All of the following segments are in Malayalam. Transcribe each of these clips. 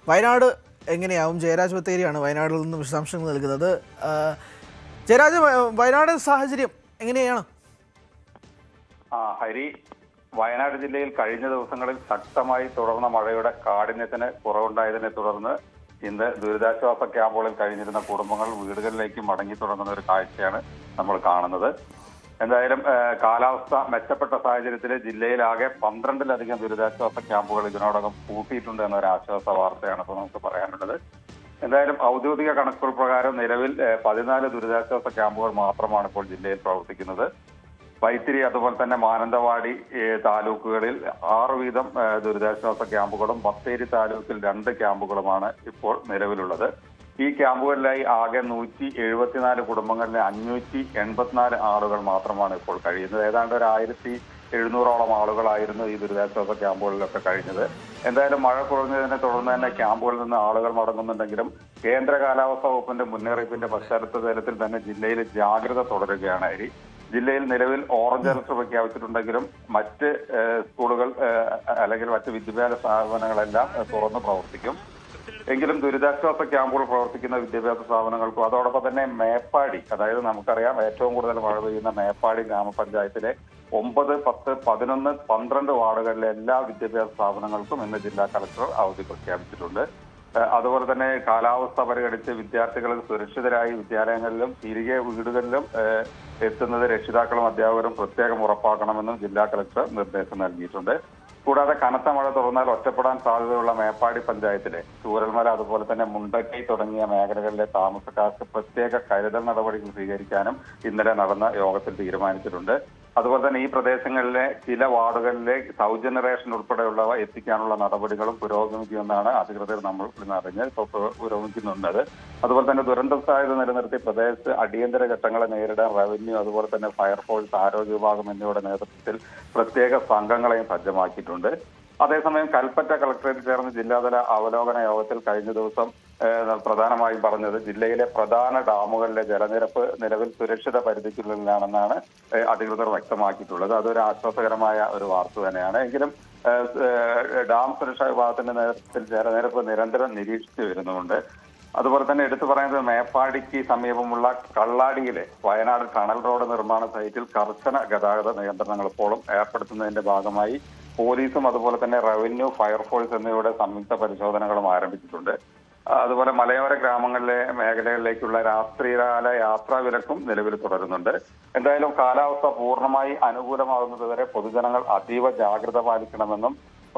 വയനാട് എങ്ങനെയാവും? ജയരാജ് ബത്തേരിയാണ് വയനാട്ടിൽ നിന്ന് വിശദാംശങ്ങൾ നൽകുന്നത്. ജയരാജ്, വയനാട് സാഹചര്യം എങ്ങനെയാണ്? ഹരി, വയനാട് ജില്ലയിൽ കഴിഞ്ഞ ദിവസങ്ങളിൽ ശക്തമായി തുടർന്ന മഴയുടെ കാഠിന്യത്തിന് കുറവുണ്ടായതിനെ തുടർന്ന് ഇന്ന് ദുരിതാശ്വാസ ക്യാമ്പുകളിൽ കഴിഞ്ഞിരുന്ന കുടുംബങ്ങൾ വീടുകളിലേക്ക് മടങ്ങി തുടങ്ങുന്ന ഒരു കാഴ്ചയാണ് നമ്മൾ കാണുന്നത്. എന്തായാലും കാലാവസ്ഥ മെച്ചപ്പെട്ട സാഹചര്യത്തിൽ ജില്ലയിലാകെ 12-ലധികം ദുരിതാശ്വാസ ക്യാമ്പുകൾ ഇതിനോടകം കൂട്ടിയിട്ടുണ്ട് എന്നൊരു ആശ്വാസ വാർത്തയാണ് ഇപ്പോൾ നമുക്ക് പറയാനുള്ളത്. എന്തായാലും ഔദ്യോഗിക കണക്കുകൾ പ്രകാരം നിലവിൽ 14 ദുരിതാശ്വാസ ക്യാമ്പുകൾ മാത്രമാണ് ഇപ്പോൾ ജില്ലയിൽ പ്രവർത്തിക്കുന്നത്. വൈത്തിരി അതുപോലെ തന്നെ മാനന്തവാടി താലൂക്കുകളിൽ 6 വീതം ദുരിതാശ്വാസ ക്യാമ്പുകളും ബത്തേരി താലൂക്കിൽ 2 ക്യാമ്പുകളുമാണ് ഇപ്പോൾ നിലവിലുള്ളത്. ഈ ക്യാമ്പുകളിലായി ആകെ 174 കുടുംബങ്ങളിലെ 584 ആളുകൾ മാത്രമാണ് ഇപ്പോൾ കഴിയുന്നത്. ഏതാണ്ട് ഒരു 1700ഓളം ആളുകളായിരുന്നു ഈ ദുരിതാശ്വാസ ക്യാമ്പുകളിലൊക്കെ കഴിഞ്ഞത്. എന്തായാലും മഴ കുറഞ്ഞതിനെ തുടർന്ന് തന്നെ ക്യാമ്പുകളിൽ നിന്ന് ആളുകൾ മടങ്ങുന്നുണ്ടെങ്കിലും കേന്ദ്ര കാലാവസ്ഥാ വകുപ്പിന്റെ മുന്നറിയിപ്പിന്റെ പശ്ചാത്തലത്തിൽ തന്നെ ജില്ലയിൽ ജാഗ്രത തുടരുകയാണ്. ജില്ലയിൽ നിലവിൽ ഓറഞ്ച് അലർട്ട് പ്രഖ്യാപിച്ചിട്ടുണ്ടെങ്കിലും മറ്റ് സ്കൂളുകൾ അല്ലെങ്കിൽ മറ്റ് വിദ്യാഭ്യാസ സ്ഥാപനങ്ങളെല്ലാം തുറന്ന് പ്രവർത്തിക്കും. എങ്കിലും ദുരിതാശ്വാസ ക്യാമ്പുകൾ പ്രവർത്തിക്കുന്ന വിദ്യാഭ്യാസ സ്ഥാപനങ്ങൾക്കും അതോടൊപ്പം തന്നെ മേപ്പാടി, അതായത് നമുക്കറിയാം ഏറ്റവും കൂടുതൽ മഴ പെയ്യുന്ന മേപ്പാടി ഗ്രാമപഞ്ചായത്തിലെ 9, 10, 11, 12 വാർഡുകളിലെ എല്ലാ വിദ്യാഭ്യാസ സ്ഥാപനങ്ങൾക്കും ഇന്ന് ജില്ലാ കളക്ടർ അവധി പ്രഖ്യാപിച്ചിട്ടുണ്ട്. അതുപോലെ തന്നെ കാലാവസ്ഥ പരിഗണിച്ച് വിദ്യാർത്ഥികൾ സുരക്ഷിതരായി വിദ്യാലയങ്ങളിലും തിരികെ വീടുകളിലും എത്തുന്നത് രക്ഷിതാക്കളും അധ്യാപകരും പ്രത്യേകം ഉറപ്പാക്കണമെന്നും ജില്ലാ കളക്ടർ നിർദ്ദേശം നൽകിയിട്ടുണ്ട്. കൂടാതെ കനത്ത മഴ തുടർന്നാൽ ഒറ്റപ്പെടാൻ സാധ്യതയുള്ള മേപ്പാടി പഞ്ചായത്തിലെ ചൂരൽമല അതുപോലെ തന്നെ മുണ്ടക്കൈ തുടങ്ങിയ മേഖലകളിലെ താമസക്കാർക്ക് പ്രത്യേക കരുതൽ നടപടികൾ സ്വീകരിക്കാനും ഇന്നലെ നടന്ന യോഗത്തിൽ തീരുമാനിച്ചിട്ടുണ്ട്. അതുപോലെ തന്നെ ഈ പ്രദേശങ്ങളിലെ ചില വാർഡുകളിലെ സൗജന്യ റേഷൻ ഉൾപ്പെടെയുള്ളവ എത്തിക്കാനുള്ള നടപടികളും പുരോഗമിക്കുമെന്നാണ് അധികൃതർ നമ്മൾ അറിഞ്ഞ് പുരോഗമിക്കുന്നുണ്ട്. അതുപോലെ തന്നെ ദുരന്ത സാധ്യത നിലനിർത്തി പ്രദേശത്ത് അടിയന്തര ഘട്ടങ്ങളെ നേരിടാൻ റവന്യൂ അതുപോലെ തന്നെ ഫയർഫോഴ്സ്, ആരോഗ്യ വിഭാഗം എന്നിവയുടെ നേതൃത്വത്തിൽ പ്രത്യേക സംഘങ്ങളെയും സജ്ജമാക്കിയിട്ടുണ്ട്. അതേസമയം കൽപ്പറ്റ കളക്ടറേറ്റിൽ ചേർന്ന ജില്ലാതല അവലോകന യോഗത്തിൽ കഴിഞ്ഞ ദിവസം പ്രധാനമായും പറഞ്ഞത് ജില്ലയിലെ പ്രധാന ഡാമുകളിലെ ജലനിരപ്പ് നിലവിൽ സുരക്ഷിത പരിധിക്കുള്ളിലാണെന്നാണ് അധികൃതർ വ്യക്തമാക്കിയിട്ടുള്ളത്. അതൊരു ആശ്വാസകരമായ ഒരു വാർത്ത തന്നെയാണ്. എങ്കിലും ഡാം സുരക്ഷാ വിഭാഗത്തിന്റെ നേതൃത്വത്തിൽ ജലനിരപ്പ് നിരന്തരം നിരീക്ഷിച്ചു വരുന്നുണ്ട്. അതുപോലെ തന്നെ എടുത്തു പറയുന്നത് മേപ്പാടിക്ക് സമീപമുള്ള കള്ളാടിയിലെ വയനാട് ടണൽ റോഡ് നിർമ്മാണ സൈറ്റിൽ കർശന ഗതാഗത നിയന്ത്രണങ്ങൾ ഇപ്പോഴും ഏർപ്പെടുത്തുന്നതിന്റെ ഭാഗമായി പോലീസും അതുപോലെ തന്നെ റവന്യൂ, ഫയർഫോഴ്സ് എന്നിവയുടെ സംയുക്ത പരിശോധനകളും ആരംഭിച്ചിട്ടുണ്ട്. അതുപോലെ മലയോര ഗ്രാമങ്ങളിലെ മേഖലകളിലേക്കുള്ള രാത്രികാല യാത്രാ വിലക്കും നിലവിൽ തുടരുന്നുണ്ട്. എന്തായാലും കാലാവസ്ഥ പൂർണ്ണമായി അനുകൂലമാകുന്നതുവരെ പൊതുജനങ്ങൾ അതീവ ജാഗ്രത പാലിക്കണമെന്നും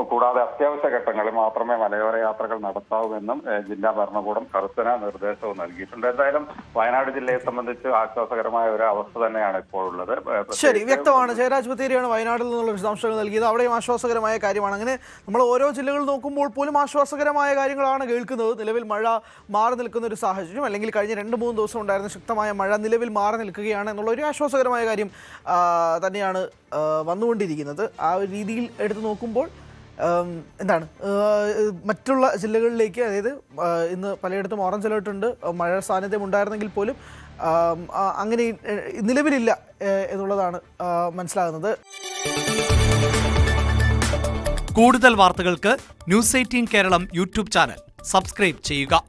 കൂടാതെ അത്യാവശ്യ ഘട്ടങ്ങളിൽ മാത്രമേ മലയോര യാത്രകൾ നടത്താവൂവെന്നും ജില്ലാ ഭരണകൂടം കർശന നിർദ്ദേശവും നൽകിയിട്ടുണ്ട്. എന്തായാലും വയനാട് ജില്ലയെ സംബന്ധിച്ച് ആശ്വാസകരമായ ഒരു അവസ്ഥ തന്നെയാണ് ഇപ്പോൾ ഉള്ളത്. ശരി, വ്യക്തമാണ്. ജയരാജ് ബത്തേരിയാണ് വയനാട്ടിൽ നിന്നുള്ള വിശദാംശങ്ങൾ നൽകിയത്. അവിടെയും ആശ്വാസകരമായ കാര്യമാണ്. അങ്ങനെ നമ്മൾ ഓരോ ജില്ലകൾ നോക്കുമ്പോൾ പോലും ആശ്വാസകരമായ കാര്യങ്ങളാണ് കേൾക്കുന്നത്. നിലവിൽ മഴ മാറി നിൽക്കുന്ന ഒരു സാഹചര്യം, അല്ലെങ്കിൽ കഴിഞ്ഞ 2-3 ദിവസം ഉണ്ടായിരുന്ന ശക്തമായ മഴ നിലവിൽ മാറി നിൽക്കുകയാണ് എന്നുള്ള ഒരു ആശ്വാസകരമായ കാര്യം തന്നെയാണ് വന്നുകൊണ്ടിരിക്കുന്നത്. ആ ഒരു രീതിയിൽ എടുത്തു നോക്കുമ്പോൾ എന്താണ് മറ്റുള്ള ജില്ലകളിലേക്ക്, അതായത് ഇന്ന് പലയിടത്തും ഓറഞ്ച് അലേർട്ട് ഉണ്ട്, മഴ സാന്നിധ്യം ഉണ്ടായിരുന്നെങ്കിൽ പോലും അങ്ങനെ നിലവിലില്ല എന്നുള്ളതാണ് മനസ്സിലാകുന്നത്. കൂടുതൽ വാർത്തകൾക്ക് News 18 Keralam YouTube channel subscribe ചെയ്യുക.